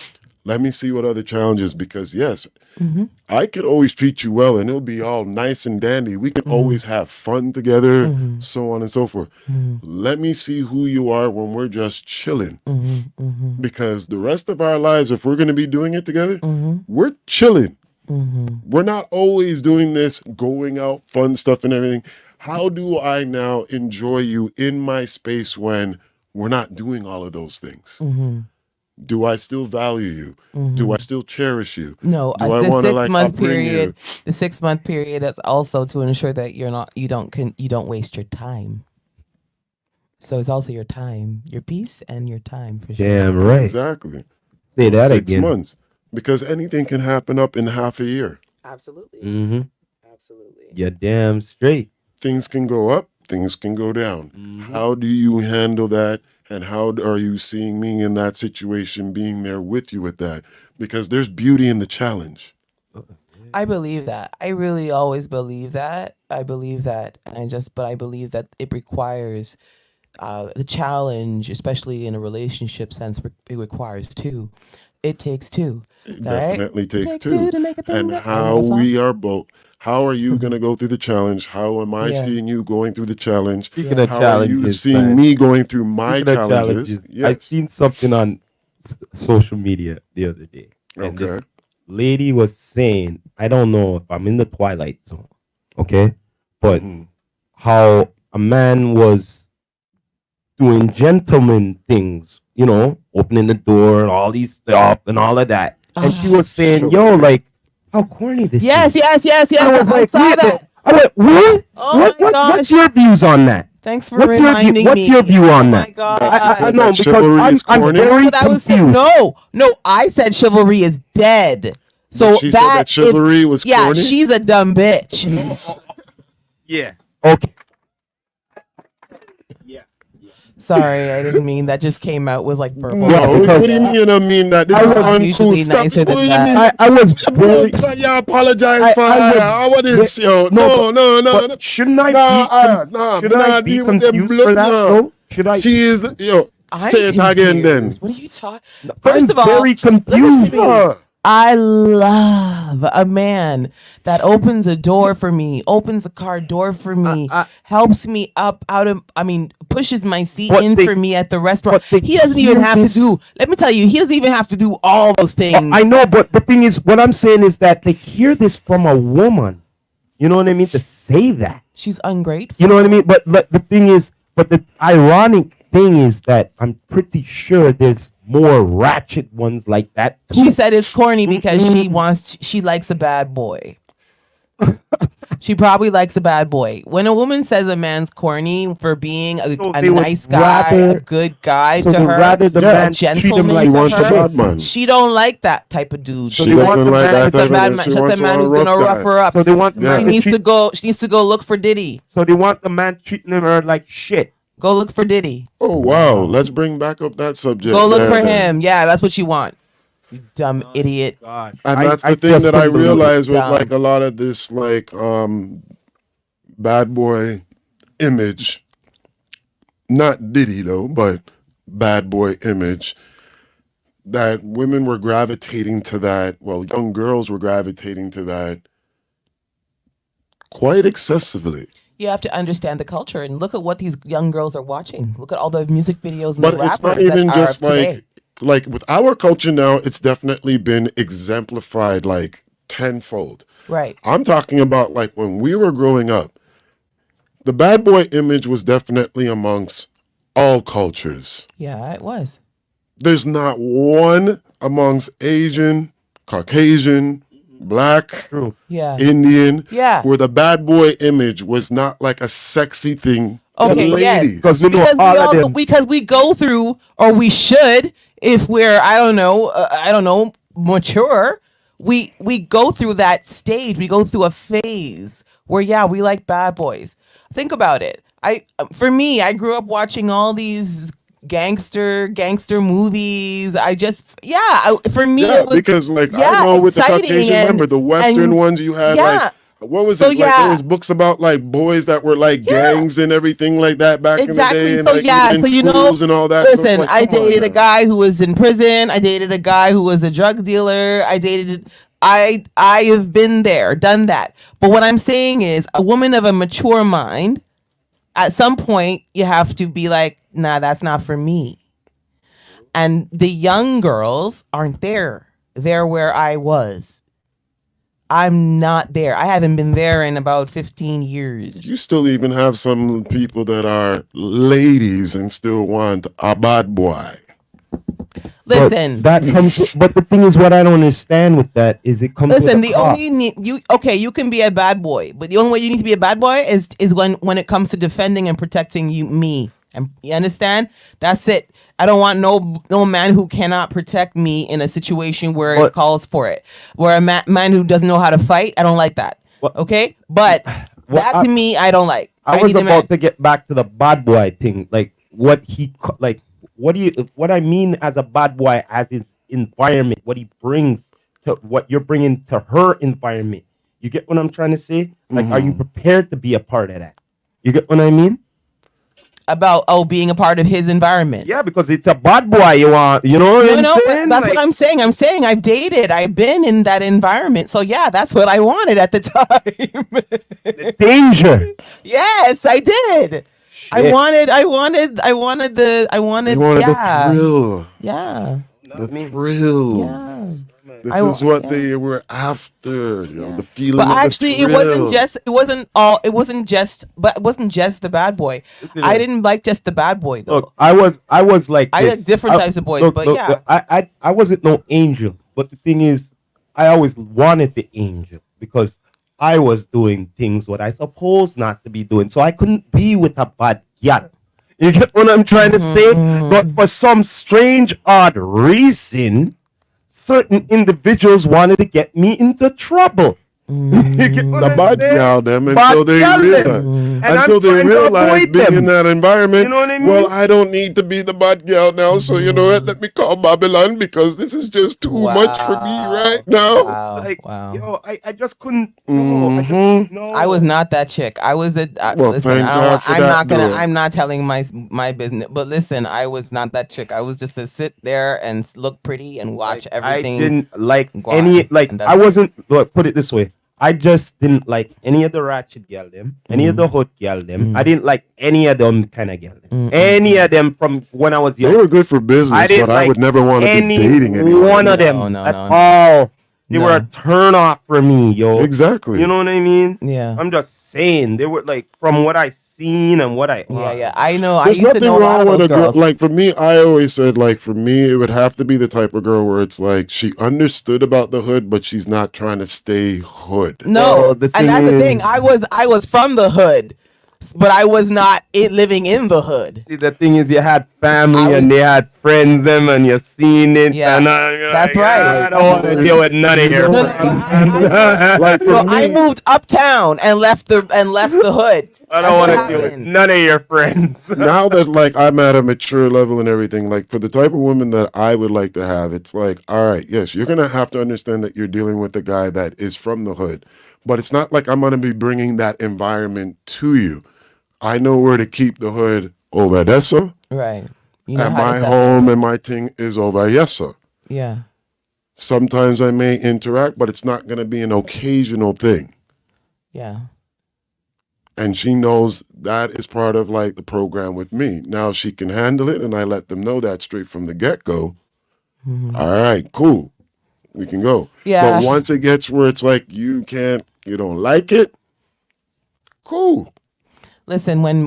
Let me see what other challenges, because yes, Mm-hmm. I could always treat you well and it'll be all nice and dandy. We can always have fun together, Mhm. so on and so forth. Mhm. Let me see who you are when we're just chilling. Mhm. Mhm. Because the rest of our lives, if we're going to be doing it together, Mhm. we're chilling. Mhm. We're not always doing this, going out, fun stuff and everything. How do I now enjoy you in my space when we're not doing all of those things? Mhm. Do I still value you? Do I still cherish you? No, Do I the want to 6 like month upbring you? period. The 6 month period is also to ensure that you don't waste your time. So it's also your time, your peace, and your time for sure. Damn right. Exactly. Say that 6 again. months. Because anything can happen up in half a year. Absolutely, Mm-hmm. absolutely. You're damn straight. Things can go up, things can go down. Mhm. How do you handle that? And how are you seeing me in that situation, being there with you with that? Because there's beauty in the challenge. I believe that. I really always believe that. I believe that, but I believe that it requires the challenge, especially in a relationship sense. It requires two. It takes two. It All right? definitely It takes two. to make a thing And work. how Remember that song? we are both. How are you going to go through the challenge? How am I Yeah. seeing you going through the challenge? Speaking of How are you challenges, seeing man, me going through my speaking of challenges? I Yes. seen something on social media the other day, and this Okay. lady was saying, I don't know if I'm in the twilight zone, okay, but Mhm. how a man was doing gentleman things, opening the door and all these stuff and all of that, and she was saying, "Yo, Chivalry. like, how corny this Yes, is." yes. I was like, saw wait a that. minute. I went, what? Oh What? my What's gosh. your views on that? Thanks for What's your reminding view? me. What's your view on Oh that? my god. That she said know that because chivalry is I'm corny? very But I was confused. no. I said chivalry is dead. So But she said that chivalry was yeah, corny? she's a dumb bitch. Yeah. Okay. Sorry, I didn't mean that. Just came out was like verbal. Yeah, No, because what do you mean? I mean that this I is was usually uncool. Stop. nicer than What do you that. mean? I was Bro, very. you apologize I for was what is yo? no, No, but shouldn't I me should I not be deal with them confused blood for that now. though? Should I? She is I'm say it again then. confused. What are you talking? I'm First of all, very confused. I love a man that opens a door for me, opens a car door for me, helps me up out of, pushes my seat But in they- for me at the restaurant. but they He doesn't even hear have this- to do, let me tell you, he doesn't even have to do all those things. I know, but the thing is, what I'm saying is that they hear this from a woman. You know what I mean? To say that. She's ungrateful. You know what I mean? But the thing is, but the ironic thing is that I'm pretty sure there's more ratchet ones like that too. She said it's corny because she likes a bad boy. She probably likes a bad boy. When a woman says a man's corny for being a they would nice guy, a rather- good guy so to they her, rather the Yeah. man a treat them gentleman like She to wants a her, bad man. she don't like that type of dude. She they want doesn't the like man- that She's type a of bad man. man. She She's wants the man a who's gonna rough rough guy. her up. So they want the Yeah. man She to needs to treat- go. She needs to go look for Diddy. So they want the man treating her like shit. Go look for Diddy. Oh wow, let's bring back up that subject. Go look there, for then. him. Yeah, that's what you want. You dumb idiot. God. And that's the thing just that I couldn't believe it. realized with Dumb. like a lot of this like bad boy image. Not Diddy though, but bad boy image. That women were gravitating to that. Well, young girls were gravitating to that quite excessively. You have to understand the culture and look at what these young girls are watching. Look at all the music videos and But the rappers it's not even that just are of today. like with our culture now, it's definitely been exemplified like tenfold. Right. I'm talking about like when we were growing up, the bad boy image was definitely amongst all cultures. Yeah, it was. There's not one amongst Asian, Caucasian, Black, True. Yeah. Indian, Yeah. where the bad boy image was not like a sexy thing to Okay, yes. ladies. Because you know Because all of them. because we go through, or we should, if we're I don't know, mature. We go through that stage. We go through a phase where we like bad boys. Think about it. For me, I grew up watching all these gangster movies. For me Yeah, it was because like I know with the exciting Caucasian, and- remember the Western and- ones you had yeah. like what was So, it like? yeah. There was books about like boys that were like Yeah. gangs and everything like that back Exactly. in the day. And, So like, yeah, in so you know, schools and all that. So it's listen, like, I come on dated a now. guy who was in prison. I dated a guy who was a drug dealer. I have been there, done that. But what I'm saying is, a woman of a mature mind, at some point, you have to be like, nah, that's not for me. And the young girls aren't there. They're where I was. I'm not there. I haven't been there in about 15 years. You still even have some people that are ladies and still want a bad boy. Listen. But that comes. But the thing is, what I don't understand with that is it comes. Listen, with a the only cost. need you can be a bad boy, but the only way you need to be a bad boy is when it comes to defending and protecting me. And you understand? That's it. I don't want no man who cannot protect me in a situation where it But- calls for it. Where a man who doesn't know how to fight, I don't like that. What- Okay? But Well, that to me, I don't like. I was need a man. about to get back to the bad boy thing, like what I mean as a bad boy, as his environment, what he brings to what you're bringing to her environment. You get what I'm trying to say? Like, are you prepared to be a part of that? You get what I mean? About being a part of his environment. Yeah, because it's a bad boy you want. You know what I'm No, saying? that's Like, what I'm saying. I'm saying I've dated. I've been in that environment. So yeah, that's what I wanted at the time. danger. Yes, I did. I Shit. wanted the thrill. yeah. The thrill. Yeah. This I wa- is what yeah. they were after. You know, the feeling But of actually the it thrill. it wasn't just the bad boy. I didn't like just the bad boy though. Look, I was like I this. like different types of boys, but yeah. I wasn't no angel, but the thing is, I always wanted the angel because I was doing things what I supposed not to be doing, so I couldn't be with a bad gal. You get what I'm trying to say? But for some strange, odd reason, certain individuals wanted to get me into trouble. You get what The I'm bad saying? gal them Bad until they gal them. realize. And I'm Until they trying to realize avoid being them. in that environment, You know what I mean? well, I don't need to be the bad gal now, so you know what? Let me call Babylon because this is just too much for me right now. Wow. Like, Wow. yo, I just couldn't. No, I just no. I was not that chick. I was the. Well, Listen, thank I don't God want, for I'm that, not gonna. though. I'm not telling my business. But listen, I was not that chick. I was just to sit there and look pretty and watch Like, everything. I didn't like go any. on, Like, and I that's it. wasn't. Look, put it this way. I just didn't like any of the ratchet gal them, any of the hot gal them. I didn't like any of them kind of gal them. Any of them from when I was They young. were good for business, I didn't but I like would never want to be any dating anyone. one of No, them no, at no. all. They were a No. turn off for me, yo. Exactly. You know what I mean? Yeah. I'm just saying they were like from what I seen and what I Yeah. I know. I There's used to nothing know a lot wrong of with those a girl. girls. Like for me, I always said, like for me, it would have to be the type of girl where it's like she understood about the hood, but she's not trying to stay hood. No, Well, the and that's the thing thing. I was from the hood, but I was not living in the hood. See, the thing is, you had family I and was- they had friends them, and you seen it. Yeah, and that's right. I don't want to deal with none of your No, friends. Like for No, me, I moved uptown and left the hood. I That's don't want what to deal with happened. none of your friends. now that like I'm at a mature level and everything, like for the type of woman that I would like to have, it's like, all right, yes, you're gonna have to understand that you're dealing with a guy that is from the hood, but it's not like I'm gonna be bringing that environment to you. I know where to keep the hood over Odessa, Right. You know and how to my set home them and my thing is over Yessa. up. Yeah. Sometimes I may interact, but it's not gonna be an occasional thing. Yeah. And she knows that is part of like the program with me. Now she can handle it, and I let them know that straight from the get-go. All right, cool. We can go. Yeah. But once it gets where it's like you don't like it, cool. Listen, when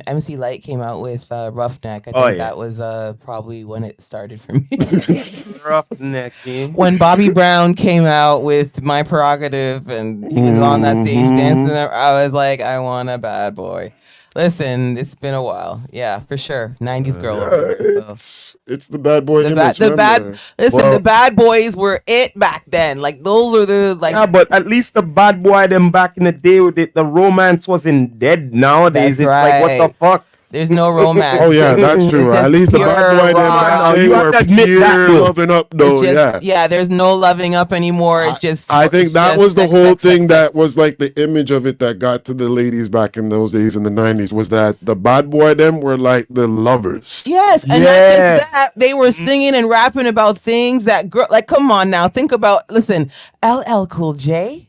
MC Light came out with Roughneck, I think Oh, yeah. that was probably when it started for me. Roughnecky. When Bobby Brown came out with My Prerogative and he was on that stage dancing, I was like, I want a bad boy. Listen, it's been a while. Yeah, for sure. 90s girl over here. So. It's the bad boy The image. remember? the bad boys were it back then. Like those are the like. Yeah, but at least the bad boy them back in the day, the romance wasn't dead. Nowadays, That's it's like, what the right. fuck? There's no romance. Oh yeah, that's true. It's At least the pure bad boy raw. them, You they have were to admit that, pure though. loving up It's though. just, Yeah. there's no loving up anymore. It's just. I think it's that just was the sex, whole sex, thing sex, that sex. was like the image of it that got to the ladies back in those days in the 90s was that the bad boy them were like the lovers. Yes, and Yeah. not just that, they were singing and rapping about things that girl. Like, come on now, think about. Listen, LL Cool J.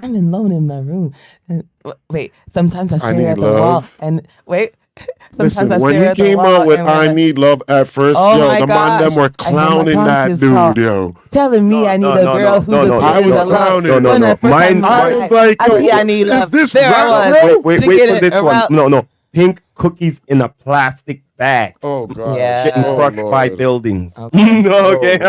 I'm alone in my room. Wait, sometimes I stare Need at the wall Love. and wait. Listen, Sometimes I when stare he at the came wall out with and when I Need Love at first, Oh yo, my the man gosh. them were I hear my clowning that conscience dude, talk. yo. telling me No, I need no, a no, girl no, who's no, a no, I was love. clowning. No, When no, I first mine- time I was like, I yo, see I need is love. this There I rap, was. bro? Wait thinking for this one. about- No. Pink cookies in a plastic bag. Oh God. Yeah. Getting Oh, crushed by Lord. buildings. Okay. Okay.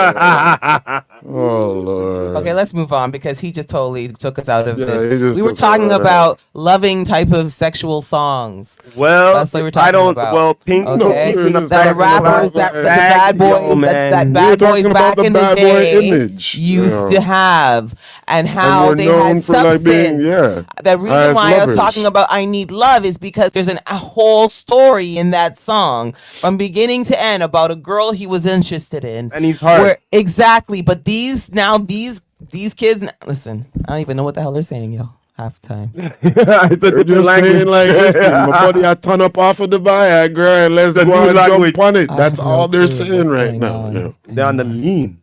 Oh Lord. Okay, let's move on because he just totally took us out of Yeah, it. he just We were took us talking right out. about loving type of sexual songs. Well, That's what we're I talking don't. about. Well, Pink Okay. cookies in a That That the Talking plastic rappers, about that the bag, bad boys, yo, that man. bad We're boys talking back about the in the bad boy day image, used yeah. to have, and And how we're they known had for like being, substance. yeah. The reason as why I was lovers. talking about I Need Love is because there's a whole story in that song from beginning to end about a girl he was interested in. And he's hard. Exactly. But these kids, listen, I don't even know what the hell they're saying, yo. Half the time. It's a They're different just language. saying like, listen, my buddy, I turn up off of the Viagra and let's It's a go new and language. jump on it. I That's have no all they're clue saying what's right going now. on. Yeah. They're on the lean.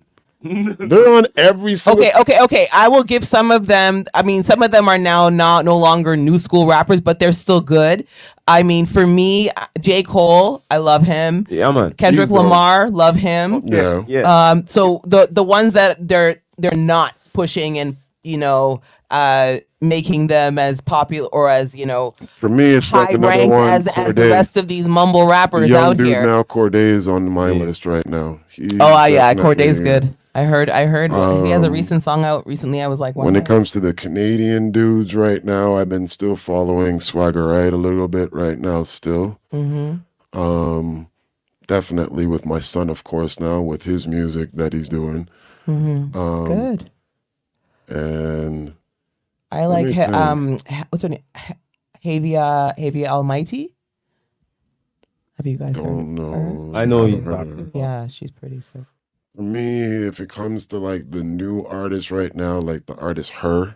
They're on every single. Okay. I will give some of them. I mean, some of them are now no longer new school rappers, but they're still good. I mean, for me, J. Cole, I love him. Yeah, man. Kendrick He's dope. Lamar, love him. Yeah. Yeah. So the ones that they're not pushing and making them as popular or as For me, it's like high another ranked one. as the Corday. rest of these mumble rappers Young out dude here. now, Corday is on my list right now. He's Yeah, definitely- Corday's good. I heard he has a Um, recent song out recently. I was like, When wow. it comes to the Canadian dudes right now, I've been still following Swagger Right a little bit right now still. Mm-hmm. Definitely with my son, of course, now with his music that he's doing. Good. And I let like me think. what's her name? Havia Almighty. Have you guys heard Don't of her? know. I know Never you heard of talking her. about. Yeah, she's pretty sick. For me, if it comes to like the new artist right now, like the artist Her,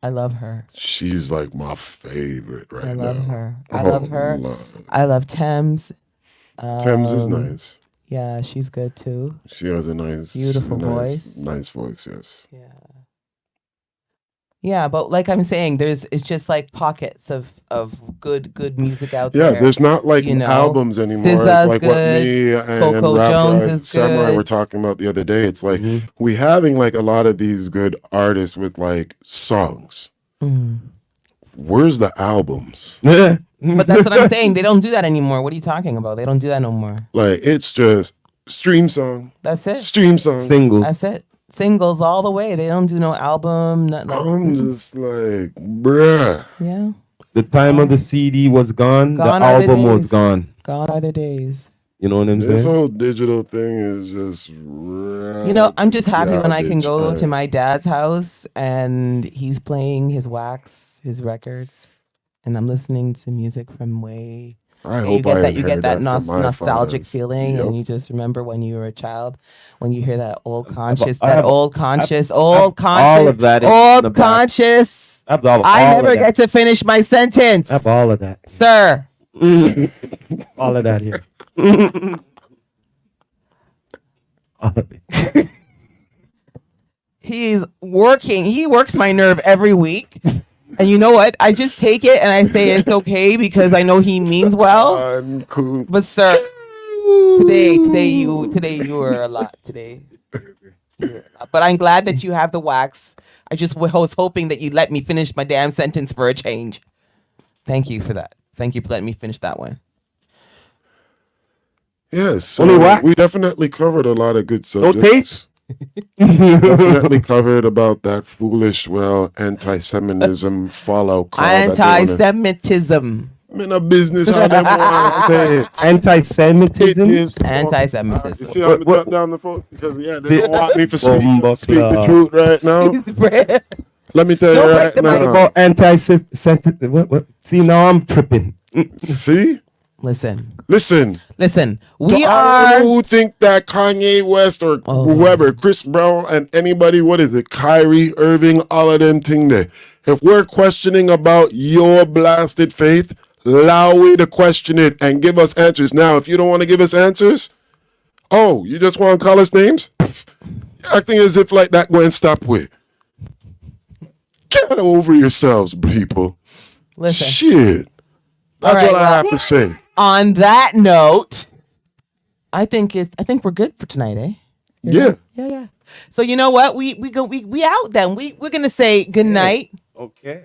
I love her. she's like my favorite right I now. love her. I Oh, love her. Lord. I love Thames. Thames is nice. Yeah, she's good too. She has a nice, Beautiful nice, voice. nice voice. Yes. Yeah. Yeah, but like I'm saying, it's just like pockets of good music out Yeah, there. there's not like you know. albums anymore. SZA's It's like what good. me and Coco Rap Jones Guy is Samurai good. were talking about the other day. It's like Mhm. we having like a lot of these good artists with like songs. Mm. Where's the albums? But that's what I'm saying. They don't do that anymore. What are you talking about? They don't do that no more. Like it's just stream song, That's it. stream song. Singles. That's it. Singles all the way. They don't do no album. Nothing like, I'm just like, bruh. yeah. The time of the CD was gone. Gone the are the album was days. gone. Gone are the days. You know what I'm This saying? whole digital thing is just. You know, I'm just happy when I can garbage. go to my dad's house and he's playing his wax, his records, and I'm listening to music from way. I You hope get I that. You get inherit that from my nostalgic fathers. feeling, Yup. and you just remember when you were a child, when you hear that old I conscious, have old all of conscious, that in the old back. conscious. I have all I of never that. get to finish my sentence, I have all of that. sir. All of that here. All of it. He's working. He works my nerve every week. And you know what? I just take it and I say it's okay because I know he means well. Uncool. But sir, today you were a lot today. You were a lot. But I'm glad that you have the wax. I just was hoping that you let me finish my damn sentence for a change. Thank you for that. Thank you for letting me finish that one. Yes, so Only wax? we definitely covered a lot of good No subjects. Definitely covered about that foolish, anti-Semitism fallout call. Anti-Semitism. I'm in a business how them want to say it. It Anti-Semitism. is You Anti-Semitism. see how I drop down the phone? Because they don't want me to speak the Bumbuckler. truth right now. Let me tell you Don't right break the mic. now. About anti-Semitism. What? See, now I'm tripping. See? Listen. Listen. We To all are. who think that Kanye West or whoever, Chris Brown and anybody, what is it, Kyrie Irving, all of them thing there. If we're questioning about your blasted faith, allow we to question it and give us answers. Now, if you don't want to give us answers, you just want to call us names? Acting as if like that going stop with. Get over yourselves, people. Listen. Shit. That's All right, what I have to say. On that note, I think we're good for tonight, eh? Yeah. Yeah. So you know what? We out then. We're gonna say good night Okay.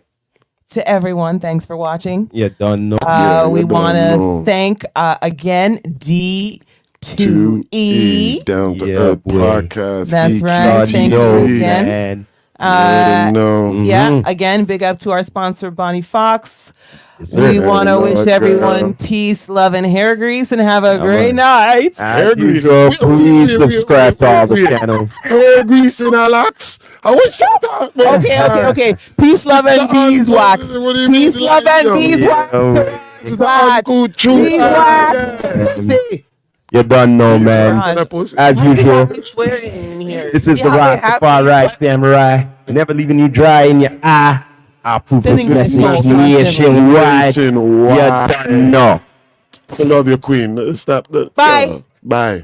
to everyone. Thanks for watching. You don't know. We you want don't to know. thank again D2E. 2E Down to Yeah, Earth boy. Podcast. That's right. God Thank you knows, again. man. Let 'em know. Yeah, Mhm. again, big up to our sponsor, Bonnie Fox. Yes, sir. We want to Hey, wish Lord, everyone girl. peace, love, and hair grease, and have a Yeah, great man. night. Hair As grease. usual, Wait, please wait, subscribe to all the wait. channels. Hair grease in our locks. I wish you thought, man. Okay. Peace, love, and beeswax. What do you Peace, mean, love, like, and yo? beeswax. Yeah. This is the uncool truth. Beeswax. You don't know, Yeah. man. Is that pussy? As usual, Swearing in here. this is the Yeah, rock, they have the far these- right samurai. Never leaving you dry in your eye. I'll prove this Sending my message soul nationwide. You Nationwide. don't know. I love your queen. Stop. Bye. Bye.